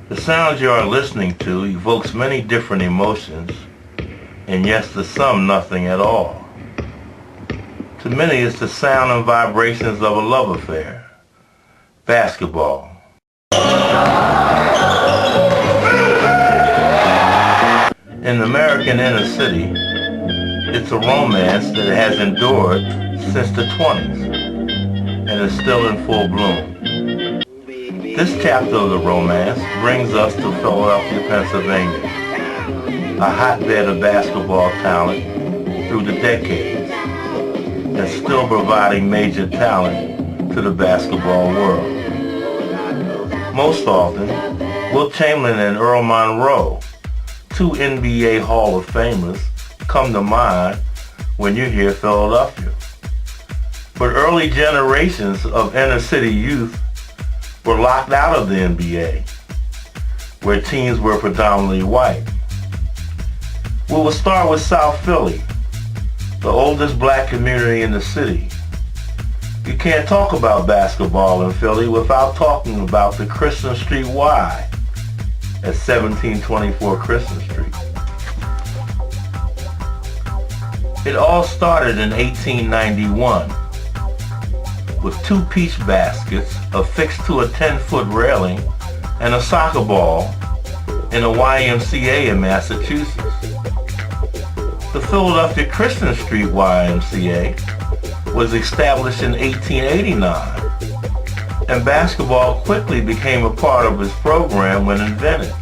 The sound you are listening to evokes many different emotions, and yes, to some, nothing at all. To many, it's the sound and vibrations of a love affair. Basketball. In the American inner city, it's a romance that has endured since the 20s and is still in full bloom. This chapter of the romance brings us to Philadelphia, Pennsylvania, a hotbed of basketball talent through the decades, and still providing major talent to the basketball world. Most often, Wilt Chamberlain and Earl Monroe, two NBA Hall of Famers, come to mind when you hear Philadelphia. But early generations of inner city youth were locked out of the NBA, where teams were predominantly white. We will start with South Philly, the oldest black community in the city. You can't talk about basketball in Philly without talking about the Christian Street Y at 1724 Christian Street. It all started in 1891 with two peach baskets affixed to a 10-foot railing and a soccer ball in a YMCA in Massachusetts. The Philadelphia Christian Street YMCA was established in 1889, and basketball quickly became a part of its program when invented.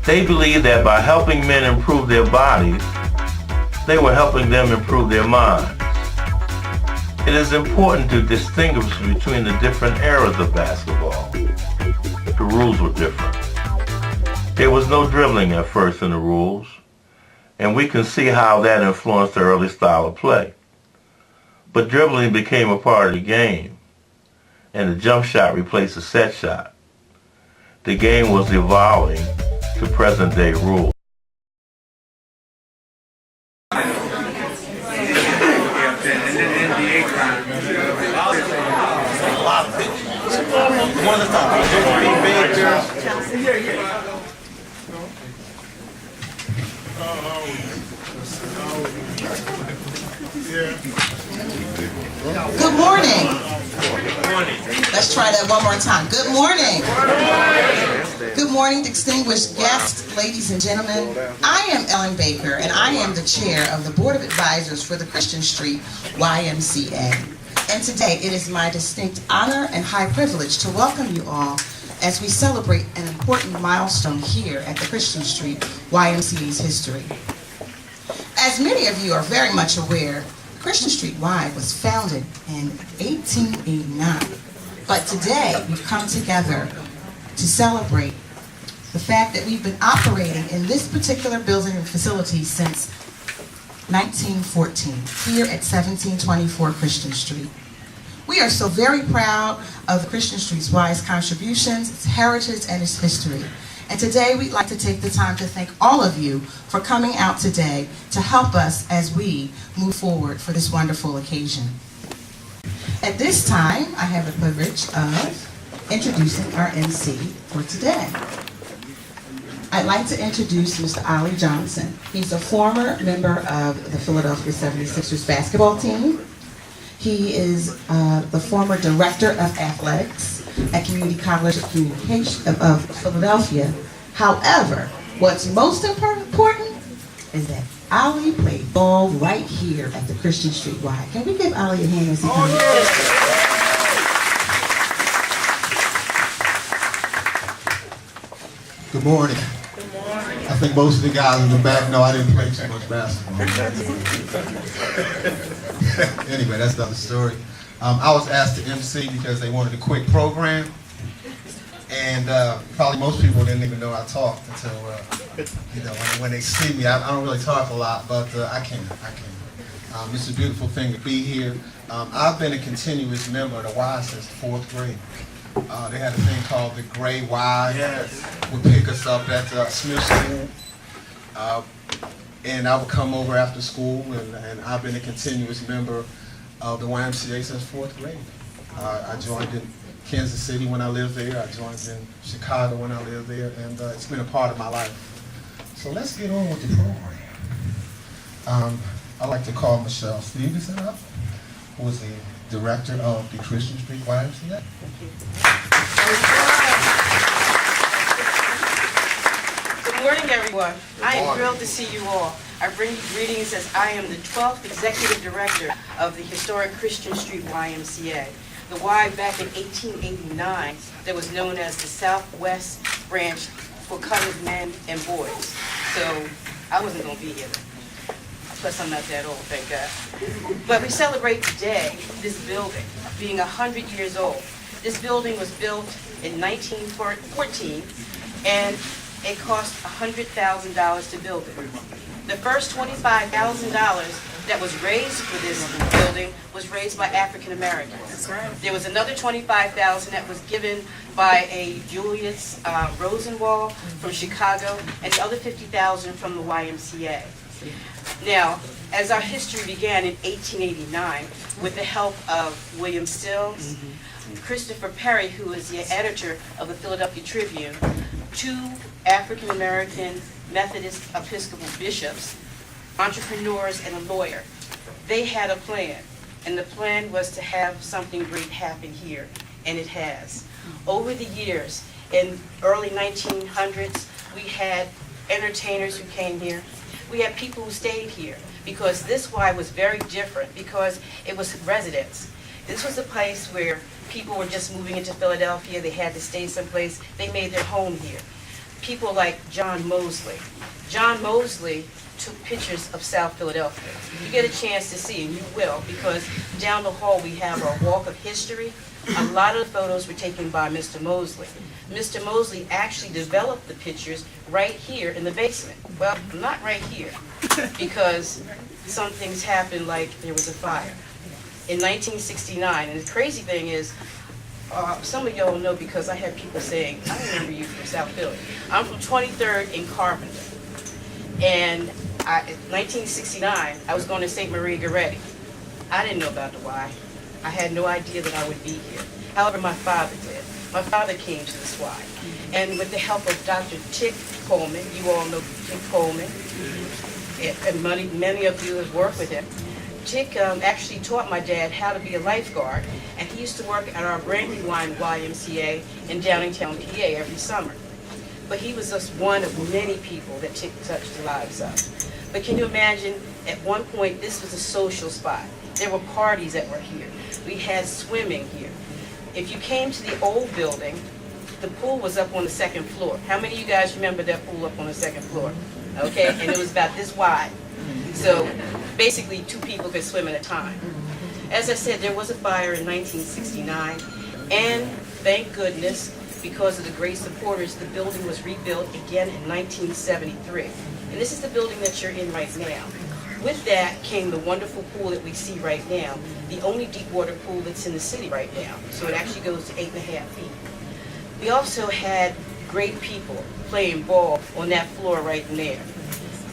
They believed that by helping men improve their bodies, they were helping them improve their minds. It is important to distinguish between the different eras of basketball. The rules were different. There was no dribbling at first in the rules, and we can see how that influenced the early style of play. But dribbling became a part of the game, and the jump shot replaced the set shot. The game was evolving to present-day rules. Good morning. Let's try that one more time. Good morning. Good morning, distinguished guests, ladies and gentlemen. I am Ellen Baker, and I am the chair of the Board of Advisors for the Christian Street YMCA. And today, it is my distinct honor and high privilege to welcome you all as we celebrate an important milestone here at the Christian Street YMCA's history. As many of you are very much aware, Christian Street Y was founded in 1889. But today, we've come together to celebrate the fact that we've been operating in this particular building and facility since 1914, here at 1724 Christian Street. We are so very proud of Christian Street Y's contributions, its heritage, and its history. And today we'd like to take the time to thank all of you for coming out today to help us as we move forward for this wonderful occasion. At this time, I have the privilege of introducing our MC for today. I'd like to introduce Mr. Ollie Johnson. He's a former member of the Philadelphia 76ers basketball team. He is the former director of athletics at Community College of Communication of Philadelphia. However, what's most important is that Ollie played ball right here at the Christian Street Y. Can we give Ollie a hand as he comes? Good morning. I think most of the guys in the back know I didn't play too much basketball. Anyway, that's another story. I was asked to MC because they wanted a quick program, and probably most people didn't even know I talked until when they see me. I don't really talk a lot, but I can. It's a beautiful thing to be here. I've been a continuous member of the Y since the 4th grade. They had a thing called the Gray Y. Yes. Would pick us up at Smith School, and I would come over after school, and I've been a continuous member of the YMCA since 4th grade. I joined in Kansas City when I lived there. I joined in Chicago when I lived there, and it's been a part of my life. So let's get on with the program. I'd like to call Michelle Stevenson up, who is the director of the Christian Street YMCA. Good morning, everyone. I am thrilled to see you all. I bring you greetings as I am the 12th Executive Director of the historic Christian Street YMCA. The Y back in 1889 that was known as the Southwest Branch for colored men and boys. So I wasn't going to be here then. Plus I'm not that old, thank God. But we celebrate today this building being 100 years old. This building was built in 1914 and it cost $100,000 to build it. The first $25,000 that was raised for this building was raised by African Americans. There was another $25,000 that was given by a Julius Rosenwald from Chicago, and the other $50,000 from the YMCA. Now, as our history began in 1889, with the help of William Stills, Christopher Perry, who is the editor of the Philadelphia Tribune, 2 African American Methodist Episcopal bishops, entrepreneurs, and a lawyer. They had a plan, and the plan was to have something great happen here, and it has. Over the years, in early 1900s, we had entertainers who came here. We had people who stayed here, because this Y was very different, because it was residence. This was a place where people were just moving into Philadelphia. They had to stay someplace. They made their home here. People like John Mosley. John Mosley took pictures of South Philadelphia. You get a chance to see, and you will, because down the hall we have our walk of history. A lot of the photos were taken by Mr. Mosley. Mr. Mosley actually developed the pictures right here in the basement. Well, not right here, because some things happened, like there was a fire in 1969. And the crazy thing is, some of y'all know, because I had people saying, I remember you from South Philly. I'm from 23rd in Carpenter. And in 1969, I was going to St. Marie Goretti. I didn't know about the Y. I had no idea that I would be here. However, my father did. My father came to this Y. And with the help of Dr. Tick Coleman, you all know Tick Coleman, and many of you have worked with him. Tick actually taught my dad how to be a lifeguard, and he used to work at our Brandywine YMCA in Downingtown, PA every summer. But he was just one of many people that Tick touched the lives of. But can you imagine, at one point, this was a social spot. There were parties that were here. We had swimming here. If you came to the old building, the pool was up on the 2nd floor. How many of you guys remember that pool up on the 2nd floor? Okay, and it was about this wide. So basically 2 people could swim at a time. As I said, there was a fire in 1969, and thank goodness, because of the great supporters, the building was rebuilt again in 1973. And this is the building that you're in right now. With that came the wonderful pool that we see right now, the only deep water pool that's in the city right now. So it actually goes to 8.5 feet. We also had great people playing ball on that floor right in there.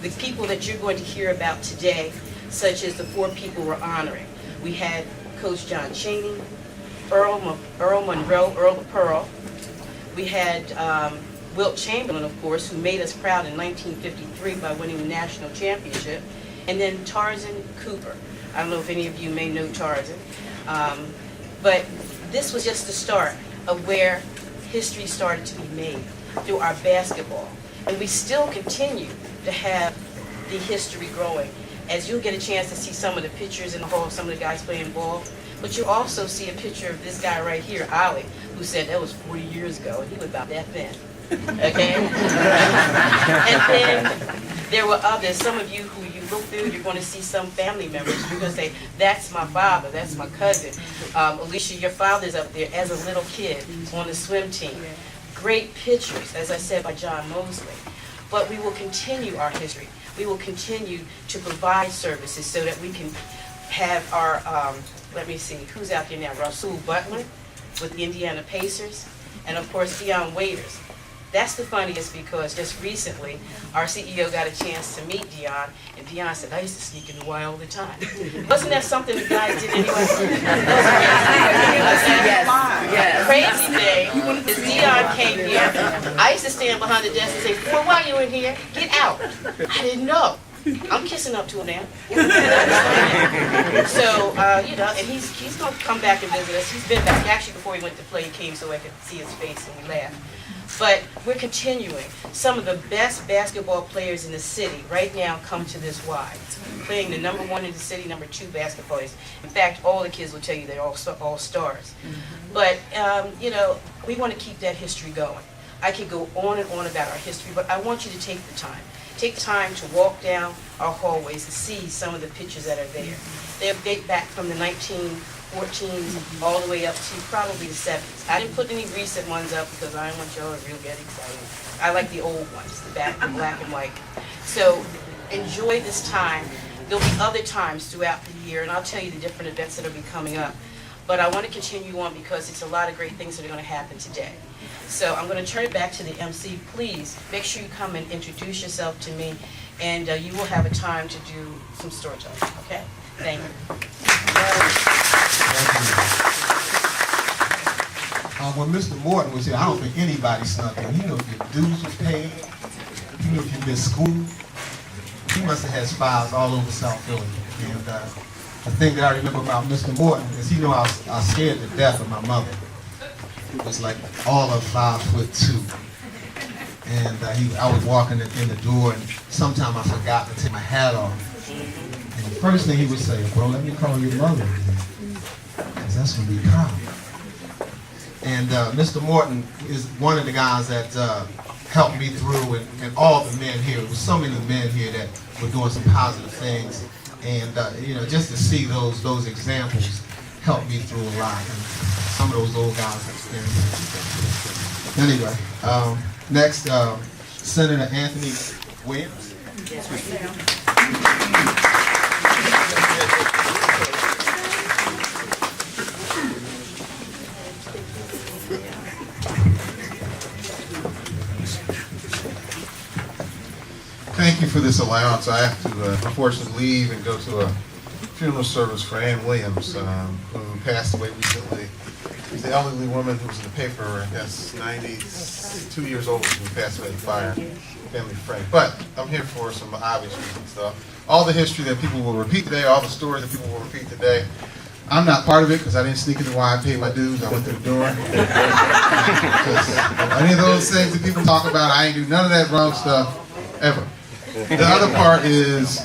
The people that you're going to hear about today, such as the 4 people we're honoring. We had Coach John Chaney, Earl Monroe, Earl the Pearl. We had Wilt Chamberlain, of course, who made us proud in 1953 by winning the national championship. And then Tarzan Cooper. I don't know if any of you may know Tarzan. But this was just the start of where history started to be made through our basketball. And we still continue to have the history growing. As you'll get a chance to see some of the pictures in the hall of some of the guys playing ball. But you'll also see a picture of this guy right here, Ollie, who said that was 40 years ago, and he was about that thin. Okay? And then there were others. Some of you who you look through, you're going to see some family members. You're going to say, that's my father, that's my cousin. Alicia, your father's up there as a little kid on the swim team. Great pictures, as I said, by John Mosley. But we will continue our history. We will continue to provide services so that we can have our, let me see, who's out there now? Rasul Butler with the Indiana Pacers, and of course Deion Waiters. That's the funniest because just recently, our CEO got a chance to meet Dion, and Dion said, I used to sneak in the Y all the time. Wasn't that something the guys did anyway? Yes. Crazy thing is Dion came here. I used to stand behind the desk and say, well, why are you in here? Get out. I didn't know. I'm kissing up to him now. So, and he's going to come back and visit us. He's been back. Actually, before he went to play, he came so I could see his face and we laughed. But we're continuing. Some of the best basketball players in the city right now come to this Y. Playing the #1 in the city, #2 basketball players. In fact, all the kids will tell you they're all stars. But, we want to keep that history going. I could go on and on about our history, but I want you to take the time. Take time to walk down our hallways and see some of the pictures that are there. They date back from the 1914s all the way up to probably the 70s. I didn't put any recent ones up because I don't want y'all to really get excited. I like the old ones, the black and white. So enjoy this time. There'll be other times throughout the year, and I'll tell you the different events that will be coming up. But I want to continue on because it's a lot of great things that are going to happen today. So I'm going to turn it back to the MC. Please make sure you come and introduce yourself to me, and you will have a time to do some storytelling. Okay? Thank you. When Mr. Morton was here, I don't think anybody snuck in. He knew if your dues were paid. He knew if you missed school. He must have had spies all over South Philly. And the thing that I remember about Mr. Morton is he knew I was scared to death of my mother. It was like all of 5'2". And I was walking in the door, and sometime I forgot to take my hat off. And the first thing he would say, bro, let me call your mother, because that's going to be proud. And Mr. Morton is one of the guys that helped me through, and all the men here. There were so many men here that were doing some positive things. And just to see those examples helped me through a lot. And some of those old guys experienced. Anyway, next, Senator Anthony Williams. Thank you for this allowance. I have to unfortunately leave and go to a funeral service for Ann Williams, who passed away recently. She's the elderly woman who was in the paper, I guess, 92 years old when she passed away in the fire, family friend. But I'm here for some obvious reasons, though. All the history that people will repeat today, all the stories that people will repeat today, I'm not part of it because I didn't sneak into why I paid my dues. I went through the door. Any of those things that people talk about, I ain't do none of that wrong stuff ever. The other part is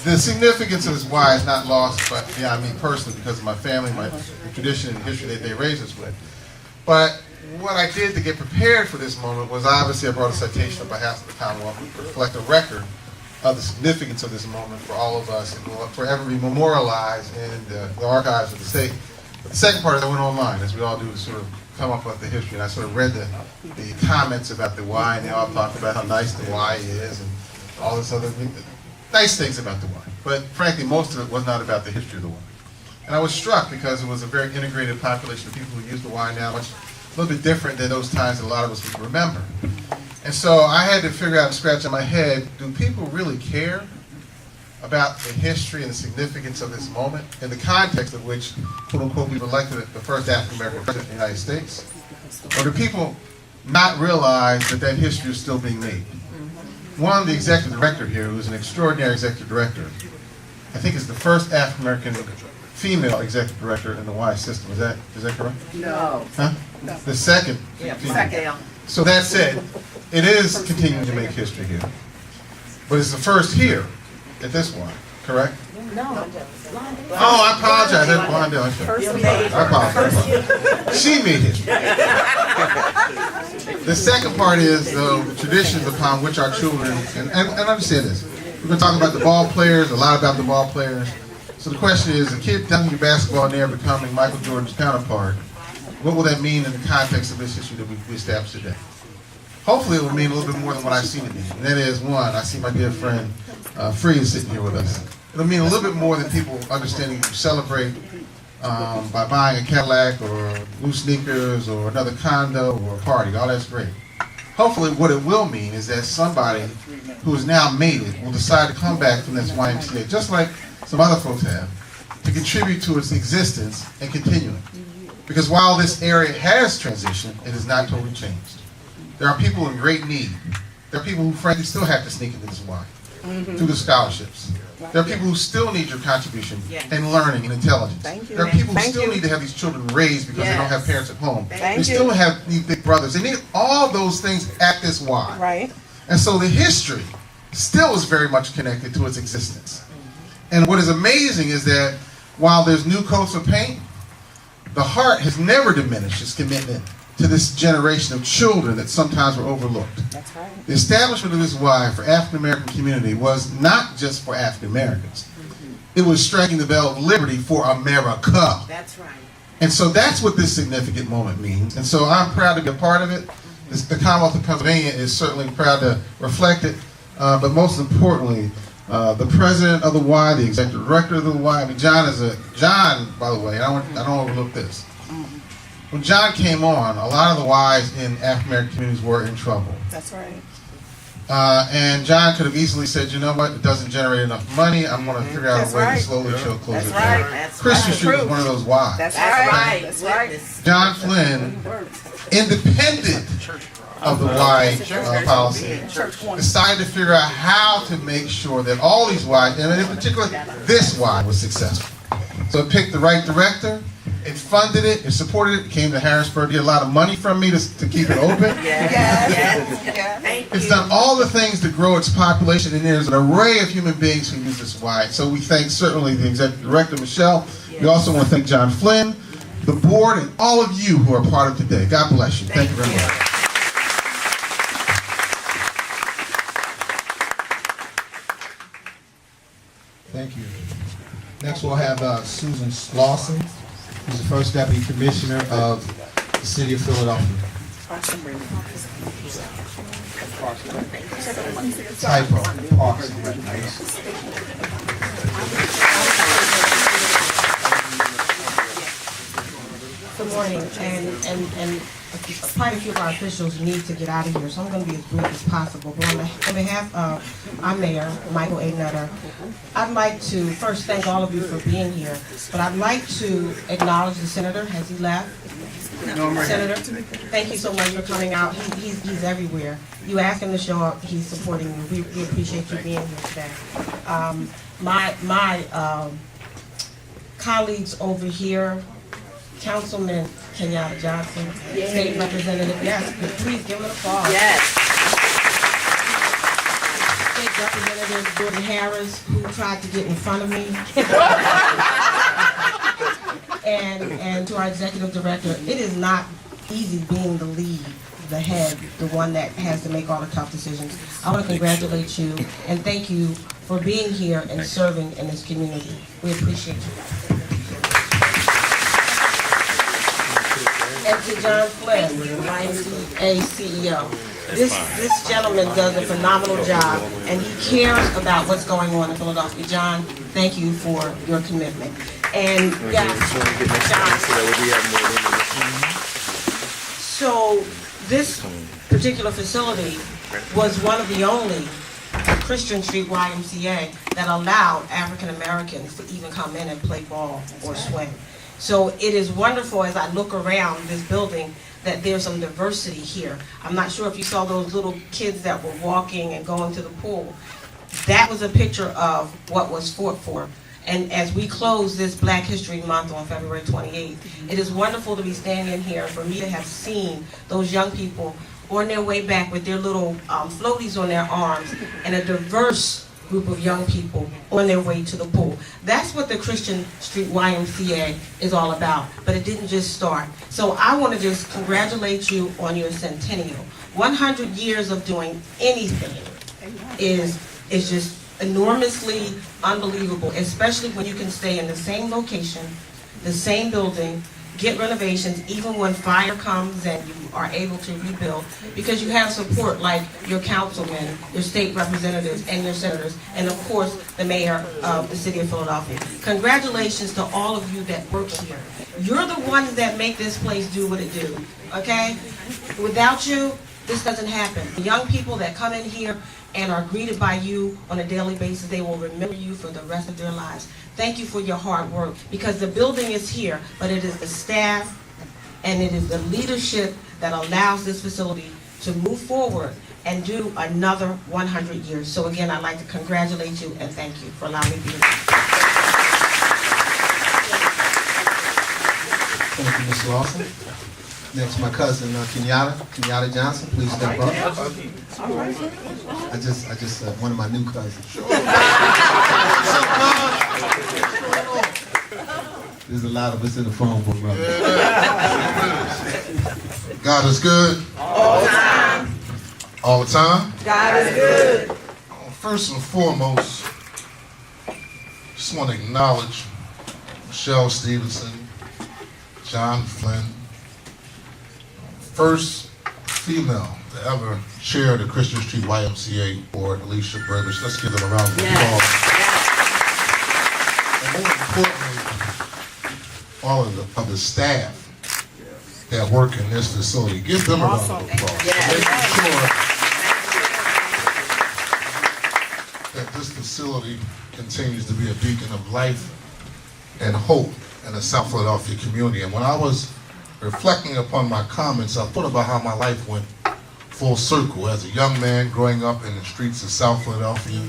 the significance of this why is not lost, but I mean personally because of my family, my tradition and history that they raised us with. But what I did to get prepared for this moment was obviously I brought a citation on behalf of the Commonwealth to reflect a record of the significance of this moment for all of us and will forever be memorialized in the archives of the state. But the second part is I went online, as we all do, to sort of come up with the history, and I sort of read the comments about the why, and they all talked about how nice the why is and all this other nice things about the Y. But frankly, most of it was not about the history of the Y. And I was struck because it was a very integrated population of people who use the Y now, which is a little bit different than those times that a lot of us would remember. And so I had to figure out and scratch in my head, do people really care about the history and the significance of this moment in the context of which, quote unquote, we've elected the first African-American president of the United States? Or do people not realize that that history is still being made? One, the executive director here, who's an extraordinary executive director, I think is the first African-American female executive director in the Y system. Is that correct? No. Huh? No. The second. Yeah, female. second. So that said, it is continuing to make history here. But it's the first here at this one, correct? No. Oh, I apologize. That's Blondell. I apologize. She made history. The second part is the traditions upon which our children, and understand this, we've been talking about the ball players, a lot about the ball players. So the question is, a kid dunking your basketball in there becoming Michael Jordan's counterpart, what will that mean in the context of this history that we established today? Hopefully it will mean a little bit more than what I've seen it mean. And that is, one, I see my dear friend Freeze sitting here with us. It'll mean a little bit more than people understanding you celebrate by buying a Cadillac or new sneakers or another condo or a party. All that's great. hopefully what it will mean is that somebody who has now made it will decide to come back from this YMCA, just like some other folks have, to contribute to its existence and continuing. Because while this area has transitioned, it has not totally changed. There are people in great need. There are people who frankly still have to sneak into this Y through the scholarships. There are people who still need your contribution and learning and intelligence. There are people who still need to have these children raised because they don't have parents at home. They still need big brothers. They need all those things at this Y. Right. And so the history still is very much connected to its existence. And what is amazing is that while there's new coats of paint, the heart has never diminished its commitment to this generation of children that sometimes were overlooked. That's right. The establishment of this Y for African American community was not just for African Americans. It was striking the bell of liberty for America. That's right. And so that's what this significant moment means. And so I'm proud to be a part of it. The Commonwealth of Pennsylvania is certainly proud to reflect it. But most importantly, the president of the Y, the executive director of the Y. I mean, John, by the way, I don't overlook this. When John came on, a lot of the Ys in African American communities were in trouble. That's right. And John could have easily said, you know what, it doesn't generate enough money. I'm going to figure out a way to slowly close it down. That's Christian right. Street was one of those Ys. That's That's right. right. That's right. John Flynn, independent of the Y policy, decided to figure out how to make sure that all these Ys, and in particular this Y, was successful. So it picked the right director, it funded it, it supported it, came to Harrisburg, get a lot of money from me to keep it open. It's done all the things to grow its population, and there's an array of human beings who use this Y. So we thank certainly the executive director, Michelle. We also want to thank John Flynn, the board, and all of you who are part of today. God bless you. Thank you very much. Thank you. Next we'll have Susan Lawson, who's the first Deputy Commissioner of the City of Philadelphia. Typo. Parks and Recreation. Good morning, and quite a few of our officials need to get out of here, so I'm going to be as brief as possible. But on behalf of our mayor, Michael A. Nutter, I'd like to first thank all of you for being here, but I'd like to acknowledge the senator. Has he left? No, Senator, thank you so much for coming out. He's everywhere. You ask him to show up, he's supporting you. We appreciate you being here today. My colleagues over here, Councilman Kenyatta Johnson, State Representative, yes, please give him an applause. Yes. State Representative Gordon Harris, who tried to get in front of me. and to our Executive Director, it is not easy being the lead, the head, the one that has to make all the tough decisions. I want to congratulate you and thank you for being here and serving in this community. We appreciate you. And to John Flynn, YMCA CEO. This gentleman does a phenomenal job, and he cares about what's going on in Philadelphia. John, thank you for your commitment. And yes, John. So this particular facility was one of the only Christian Street YMCA that allowed African Americans to even come in and play ball or swim. So it is wonderful as I look around this building that there's some diversity here. I'm not sure if you saw those little kids that were walking and going to the pool. That was a picture of what was fought for. And as we close this Black History Month on February 28th, it is wonderful to be standing here, for me to have seen those young people on their way back with their little floaties on their arms, and a diverse group of young people on their way to the pool. That's what the Christian Street YMCA is all about, but it didn't just start. So I want to just congratulate you on your centennial. 100 years of doing anything is just enormously unbelievable, especially when you can stay in the same location, the same building, get renovations, even when fire comes and you are able to rebuild, because you have support like your councilmen, your state representatives, and your senators, and of course, the mayor of the city of Philadelphia. Congratulations to all of you that work here. You're the ones that make this place do what it do, okay? Without you, this doesn't happen. The young people that come in here and are greeted by you on a daily basis, they will remember you for the rest of their lives. Thank you for your hard work, because the building is here, but it is the staff and it is the leadership that allows this facility to move forward and do another 100 years. So again, I'd like to congratulate you and thank you for allowing me to be here. Thank you, Ms. Lawson. Next, my cousin Kenyatta Johnson. Please step up. I just one of my new cousins. There's a lot of us in the phone book, brother. God is good. All the time. All the time. God is good. First and foremost, just want to acknowledge Michelle Stevenson, John Flynn, first female to ever chair the Christian Street YMCA board, Alicia Burbage. Let's give them a round of applause. And more importantly, all of the staff that work in this facility. Give them a round of applause. Making sure that this facility continues to be a beacon of life and hope in the South Philadelphia community. And when I was reflecting upon my comments, I thought about how my life went full circle. As a young man growing up in the streets of South Philadelphia,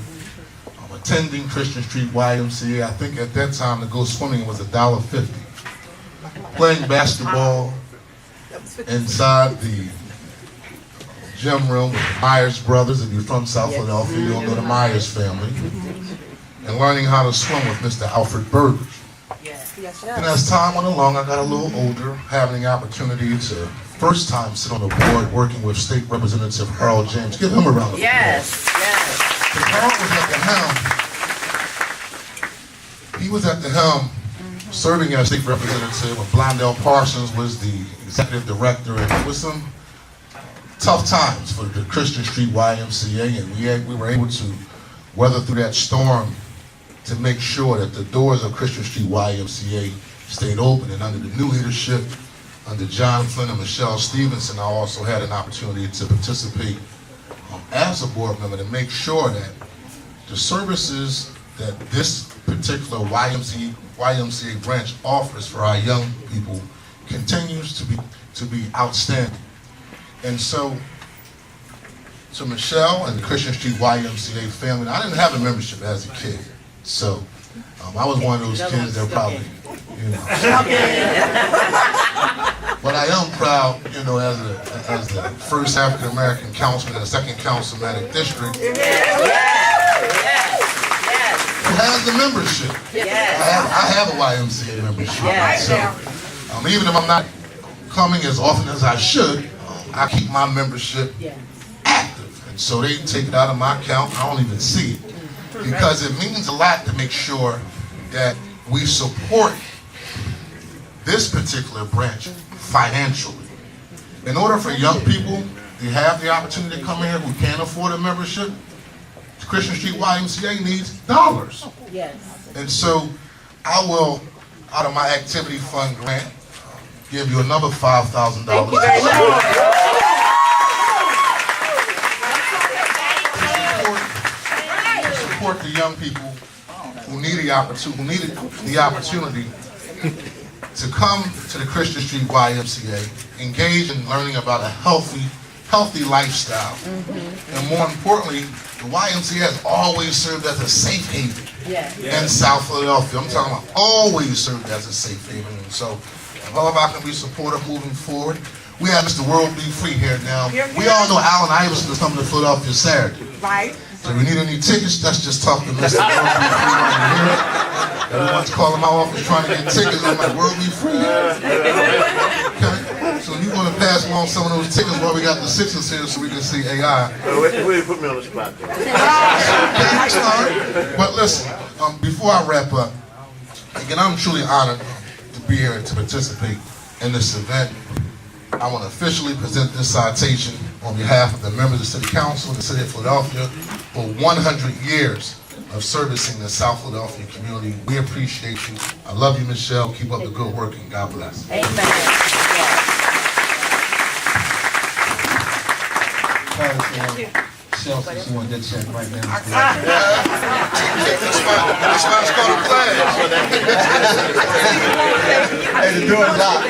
attending Christian Street YMCA. I think at that time to go swimming was $1.50. Playing basketball inside the gym room with the Myers brothers. If you're from South Philadelphia, you'll know the Myers family. And learning how to swim with Mr. Alfred Burbage. And as time went along, I got a little older, having the opportunity to first time sit on the board working with State Representative Earl James. Give him a round of applause. Yes. Earl was at the helm. He was at the helm serving as State Representative when Blondell Parsons was the Executive Director, and it was some tough times for the Christian Street YMCA, and we were able to weather through that storm to make sure that the doors of Christian Street YMCA stayed open. And under the new leadership, under John Flynn and Michelle Stevenson, I also had an opportunity to participate as a board member to make sure that the services that this particular YMCA branch offers for our young people continues to be outstanding. And so, to Michelle and the Christian Street YMCA family, I didn't have a membership as a kid. So, I was one of those kids that probably, But I am proud, as the first African American councilman in the 2nd Councilmanic District, who has the membership. I have a YMCA membership. So, even if I'm not coming as often as I should, I keep my membership active. And so they take it out of my account, I don't even see it. Because it means a lot to make sure that we support this particular branch financially. In order for young people to have the opportunity to come here who can't afford a membership, the Christian Street YMCA needs dollars. And so I will, out of my activity fund grant, give you another $5,000. Support the young people who needed the opportunity to come to the Christian Street YMCA, engage in learning about a healthy lifestyle, and more importantly, the YMCA has always served as a safe haven in South Philadelphia. I'm talking about always served as a safe haven, and so if all of I can be supportive moving forward. We have Mr. World Be Free here now. We all know Allen Iverson is coming to Philadelphia Saturday. Right. So if you need any tickets, let's just talk to Mr. World Be Free right here. Everyone's calling my office trying to get tickets. I'm like, World Be Free? Okay. So you want to pass along some of those tickets while we got the Sixers here so we can see AI. Wait, put me on the spot. But listen, before I wrap up, again, I'm truly honored to be here and to participate in this event. I want to officially present this citation on behalf of the members of the City Council of the City of Philadelphia for 100 years of servicing the South Philadelphia community. We appreciate you. I love you, Michelle. Keep up the good work, and God bless. Amen. Chelsea, she want that check right now. This man's called a play. Hey, the door is locked.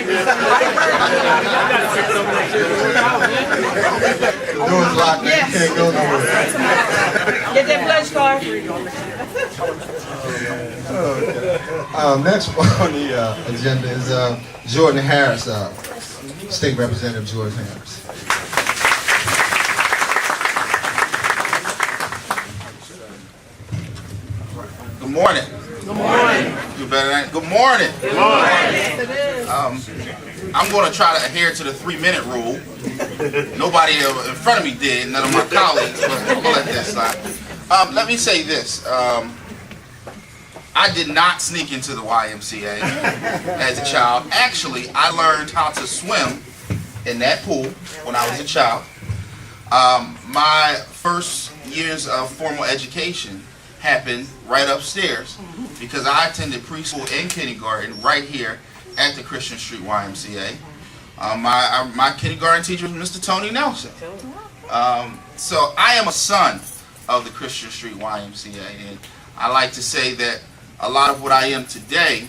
The door is locked, man. You can't go nowhere. Get that pledge card. Next on the agenda is Jordan Harris, State Representative Jordan Harris. Good morning. Good morning. You better than good morning. Good morning. I'm going to try to adhere to the 3-minute rule. Nobody in front of me did, none of my colleagues, but we'll let that slide. Let me say this. I did not sneak into the YMCA as a child. Actually, I learned how to swim in that pool when I was a child. My first years of formal education happened right upstairs because I attended preschool and kindergarten right here at the Christian Street YMCA. My kindergarten teacher was Mr. Tony Nelson. So I am a son of the Christian Street YMCA, and I like to say that a lot of what I am today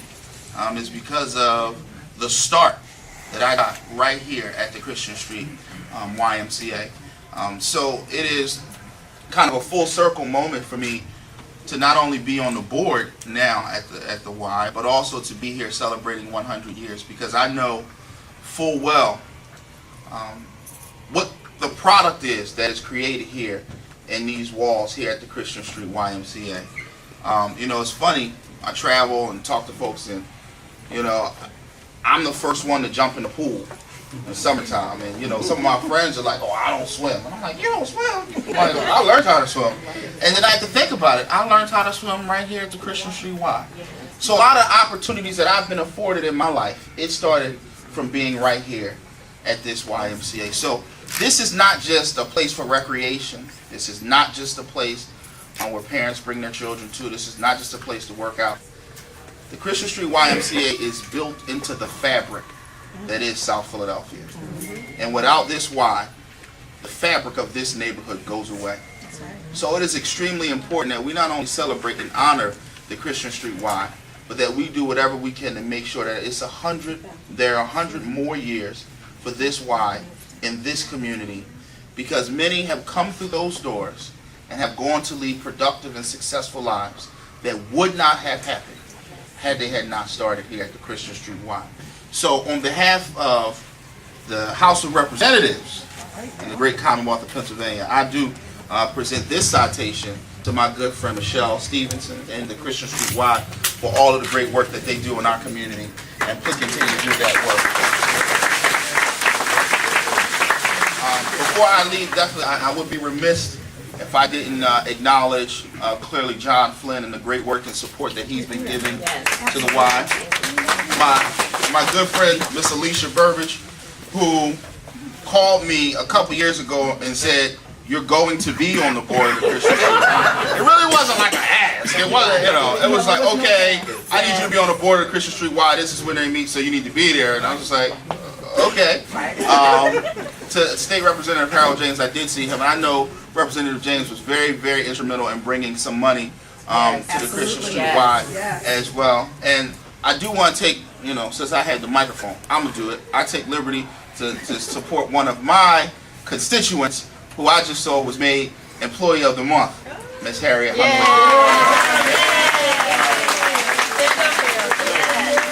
is because of the start that I got right here at the Christian Street YMCA. So it is kind of a full circle moment for me to not only be on the board now at the Y, but also to be here celebrating 100 years, because I know full well what the product is that is created here in these walls here at the Christian Street YMCA. You know, it's funny, I travel and talk to folks, and you know, I'm the first one to jump in the pool in the summertime, and you know, some of my friends are like, oh, I don't swim. And I'm like, you don't swim? I'm like, I learned how to swim. And then I had to think about it. I learned how to swim right here at the Christian Street Y. So a lot of opportunities that I've been afforded in my life, it started from being right here at this YMCA. So this is not just a place for recreation. This is not just a place where parents bring their children to. This is not just a place to work out. The Christian Street YMCA is built into the fabric that is South Philadelphia. And without this Y, the fabric of this neighborhood goes away. So it is extremely important that we not only celebrate and honor the Christian Street Y, but that we do whatever we can to make sure that it's there are 100 more years for this Y in this community, because many have come through those doors and have gone to lead productive and successful lives that would not have happened had they had not started here at the Christian Street Y. So on behalf of the House of Representatives in the great Commonwealth of Pennsylvania, I do present this citation to my good friend Michelle Stevenson and the Christian Street Y for all of the great work that they do in our community, and please continue to do that work. Before I leave, definitely I would be remiss if I didn't acknowledge clearly John Flynn and the great work and support that he's been giving to the Y. My good friend, Miss Alicia Burbage, who called me a couple years ago and said, you're going to be on the board of the Christian Street. It really wasn't like an ask. It wasn't, you know, it was like, okay, I need you to be on the board of the Christian Street Y. This is when they meet, so you need to be there. And I was just like, okay. To State Representative Harold James, I did see him, and I know Representative James was very, very instrumental in bringing some money to the Christian Street Y as well. And I do want to take, you know, since I had the microphone, I'm going to do it. I take liberty to support one of my constituents who I just saw was made Employee of the Month, Miss Harriet Huntley.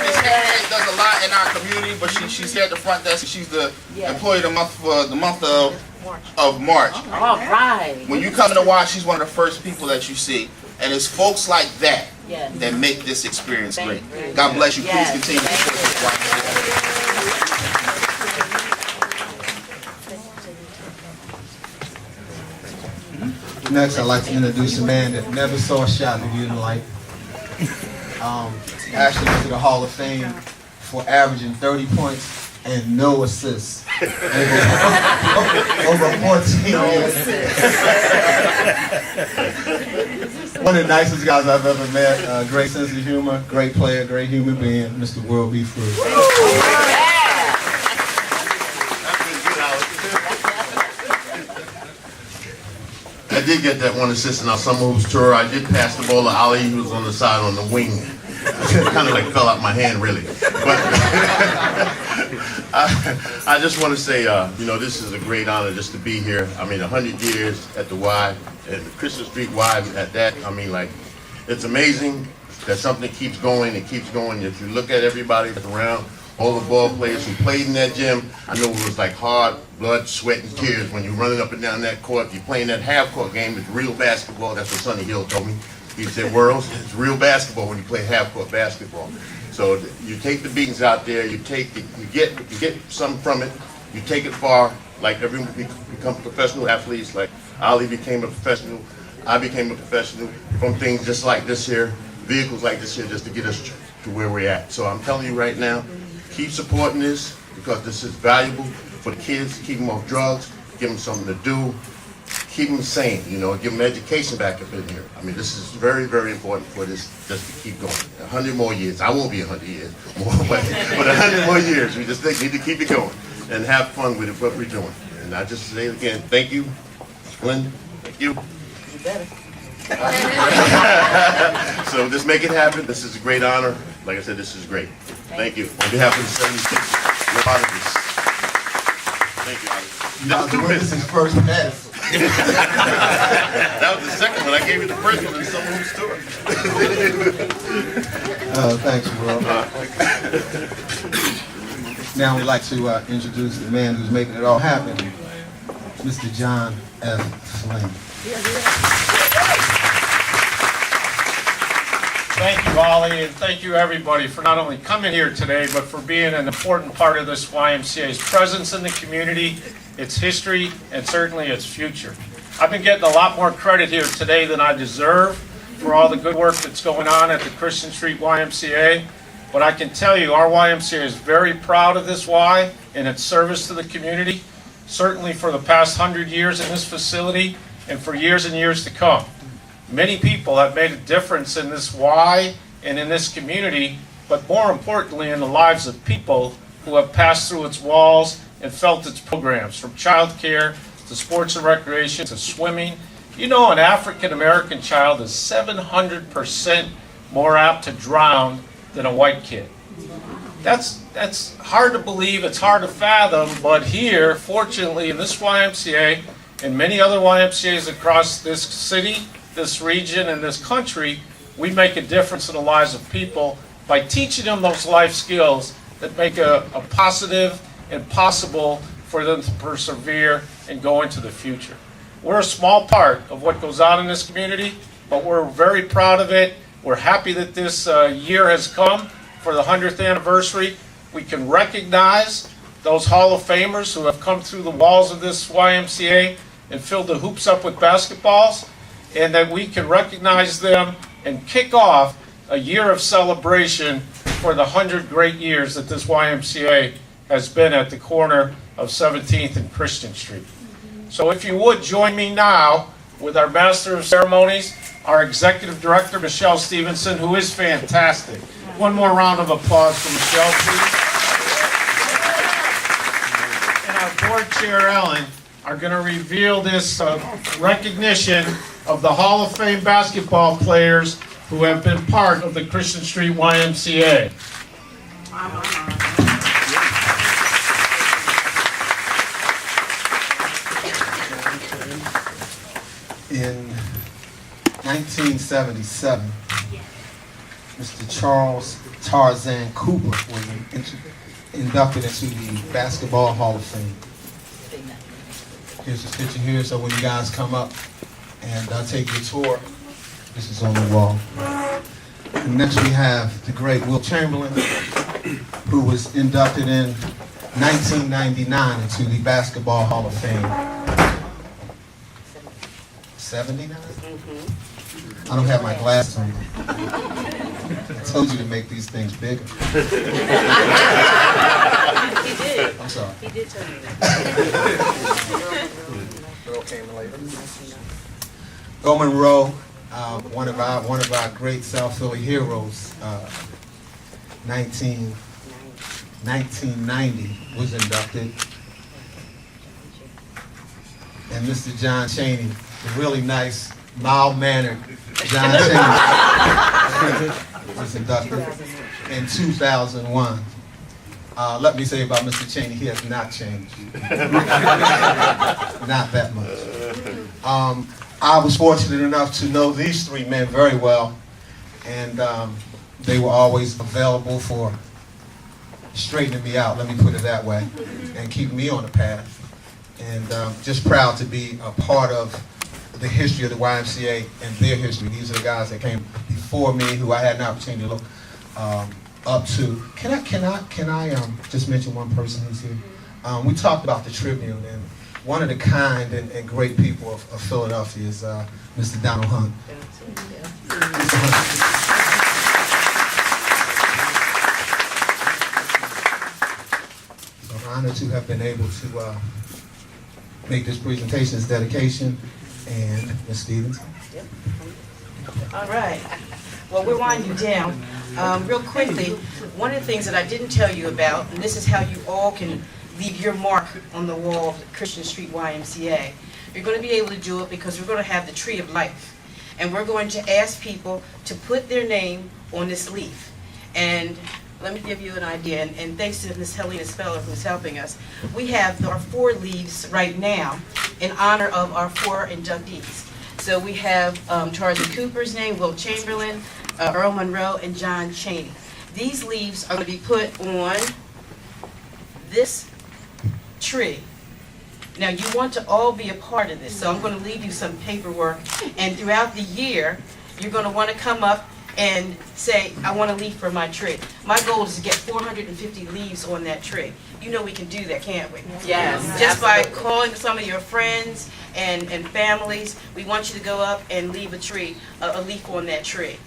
Miss Harriet does a lot in our community, but she's here at the front desk. She's the Employee of the Month for the month of March. All right. When you come to Y, she's one of the first people that you see. And it's folks like that that make this experience great. God bless you. Please continue to support this Y. Next, I'd like to introduce a man that never saw a shot that he didn't like. Actually went to the Hall of Fame for averaging 30 points and no assists. Over 14 years. One of the nicest guys I've ever met. Great sense of humor, great player, great human being, Mr. World Be Free. I did get that one assist in our summer hoops tour. I did pass the ball to Ali, who was on the side on the wing. It kind of like fell out my hand, really. But I just want to say, you know, this is a great honor just to be here. I mean, 100 years at the Y, at the Christian Street Y at that. I mean, like, it's amazing that something keeps going and keeps going. If you look at everybody that's around, all the ball players who played in that gym, I know it was like hard blood, sweat, and tears when you're running up and down that court. You're playing that half-court game. It's real basketball. That's what Sonny Hill told me. He said, "Worlds, it's real basketball when you play half-court basketball." So you take the beatings out there. You get something from it. You take it far. Like everyone become professional athletes. Like Ali became a professional. I became a professional from things just like this here, vehicles like this here, just to get us to where we're at. So I'm telling you right now, keep supporting this because this is valuable for the kids. Keep them off drugs. Give them something to do. Keep them sane. You know, give them education back up in here. I mean, this is very, very important for this just to keep going. 100 more years. I won't be 100 years more, but 100 more years. We just need to keep it going and have fun with it, what we're doing. And I just say it again, thank you, Linda. Thank you. You better. So just make it happen. This is a great honor. Like I said, this is great. Thank you. On behalf of the 76, we're part of this. Thank you. Now, this is first pass. That was the second one. I gave you the first one in some home store. Thanks, Earl. Now we'd like to introduce the man who's making it all happen, Mr. John F. Flynn. Thank you, Ollie, and thank you, everybody, for not only coming here today, but for being an important part of this YMCA's presence in the community, its history, and certainly its future. I've been getting a lot more credit here today than I deserve for all the good work that's going on at the Christian Street YMCA, but I can tell you our YMCA is very proud of this Y and its service to the community, certainly for the past 100 years in this facility and for years and years to come. Many people have made a difference in this Y and in this community, but more importantly in the lives of people who have passed through its walls and felt its programs, from child care to sports and recreation to swimming. You know, an African American child is 700% more apt to drown than a white kid. That's hard to believe, it's hard to fathom, but here, fortunately, in this YMCA and many other YMCAs across this city, this region, and this country, we make a difference in the lives of people by teaching them those life skills that make a positive and possible for them to persevere and go into the future. We're a small part of what goes on in this community, but we're very proud of it. We're happy that this year has come for the 100th anniversary. We can recognize those Hall of Famers who have come through the walls of this YMCA and filled the hoops up with basketballs, and that we can recognize them and kick off a year of celebration for the 100 great years that this YMCA has been at the corner of 17th and Christian Street. So if you would join me now with our Master of Ceremonies, our Executive Director, Michelle Stevenson, who is fantastic. One more round of applause for Michelle, please. And our Board Chair, Ellen, are going to reveal this recognition of the Hall of Fame basketball players who have been part of the Christian Street YMCA. In 1977, Mr. Charles Tarzan Cooper was inducted into the Basketball Hall of Fame. Here's this picture here, so when you guys come up and take your tour, this is on the wall. And next we have the great Wilt Chamberlain, who was inducted in 1999 into the Basketball Hall of Fame. 79? I don't have my glasses on. I told you to make these things bigger. He did. I'm sorry. He did tell me that. Earl came later. Earl Monroe, one of our great South Philly heroes, 1990 was inducted. And Mr. John Chaney, the really nice, mild-mannered John Chaney was inducted in 2001. Let me say about Mr. Chaney, he has not changed. Not that much. I was fortunate enough to know these three men very well, and they were always available for straightening me out, let me put it that way, and keeping me on the path. And just proud to be a part of the history of the YMCA and their history. These are the guys that came before me, who I had an opportunity to look up to. Can I just mention one person who's here? We talked about the Tribune, and one of the kind and great people of Philadelphia is Mr. Donald Hunt. Mr. Hunt. So honored to have been able to make this presentation, this dedication, and Ms. Stevens. All right. Well, we're winding down. Real quickly, one of the things that I didn't tell you about, and this is how you all can leave your mark on the wall of the Christian Street YMCA. You're going to be able to do it because we're going to have the Tree of Life. And we're going to ask people to put their name on this leaf. And let me give you an idea, and thanks to Ms. Helena Speller who's helping us. We have our 4 leaves right now in honor of our 4 inductees. So we have Tarzan Cooper's name, Wilt Chamberlain, Earl Monroe, and John Chaney. These leaves are going to be put on this tree. Now you want to all be a part of this, so I'm going to leave you some paperwork, and throughout the year you're going to want to come up and say, I want a leaf for my tree. My goal is to get 450 leaves on that tree. You know we can do that, can't we? Yes. Just by calling some of your friends and families, we want you to go up and leave a leaf on that tree.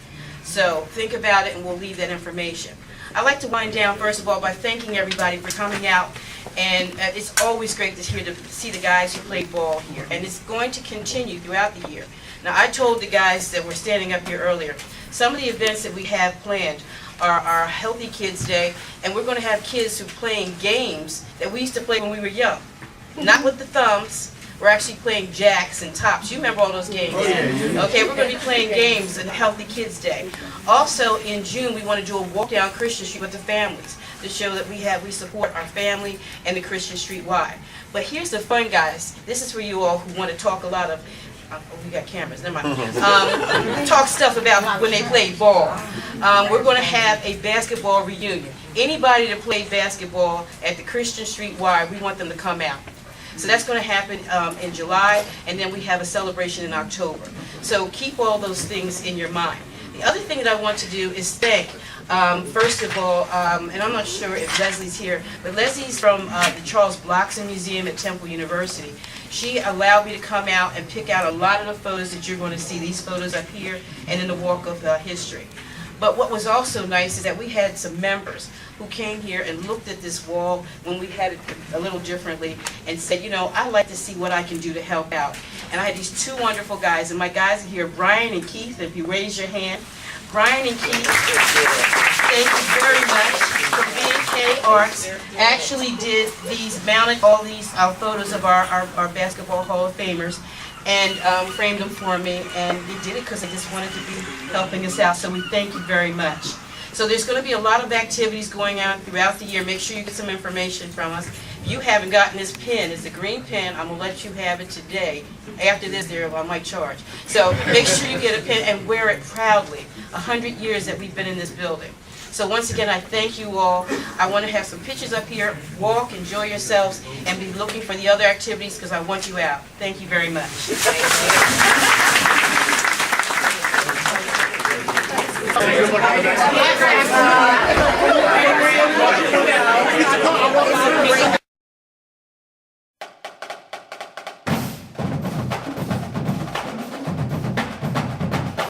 So think about it, and we'll leave that information. I'd like to wind down, first of all, by thanking everybody for coming out. And it's always great to see the guys who play ball here. And it's going to continue throughout the year. Now, I told the guys that were standing up here earlier, some of the events that we have planned are our Healthy Kids Day, and we're going to have kids who are playing games that we used to play when we were young. Not with the thumbs. We're actually playing jacks and tops. You remember all those games? Okay, we're going to be playing games on Healthy Kids Day. Also, in June, we want to do a walk down Christian Street with the families to show that we support our family and the Christian Street Y. But here's the fun, guys. This is for you all who want to talk a lot of, we got cameras, never mind. Talk stuff about when they play ball. We're going to have a basketball reunion. Anybody that played basketball at the Christian Street Y, we want them to come out. So that's going to happen in July, and then we have a celebration in October. So keep all those things in your mind. The other thing that I want to do is thank, first of all, and I'm not sure if Leslie's here, but Leslie's from the Charles Blockson Museum at Temple University. She allowed me to come out and pick out a lot of the photos that you're going to see, these photos up here and in the Walk of History. But what was also nice is that we had some members who came here and looked at this wall when we had it a little differently and said, you know, I'd like to see what I can do to help out. And I had these 2 wonderful guys, and my guys are here, Brian and Keith, if you raise your hand. Brian and Keith, thank you very much for BK Arts. Actually did these, mounted all these photos of our Basketball Hall of Famers, and framed them for me, and they did it because they just wanted to be helping us out, so we thank you very much. So there's going to be a lot of activities going on throughout the year. Make sure you get some information from us. If you haven't gotten this pin, it's a green pin. I'm going to let you have it today. After this, I might charge. So make sure you get a pin and wear it proudly. 100 years that we've been in this building. So once again, I thank you all. I want to have some pictures up here. Walk, enjoy yourselves, and be looking for the other activities because I want you out. Thank you very much. Thank you.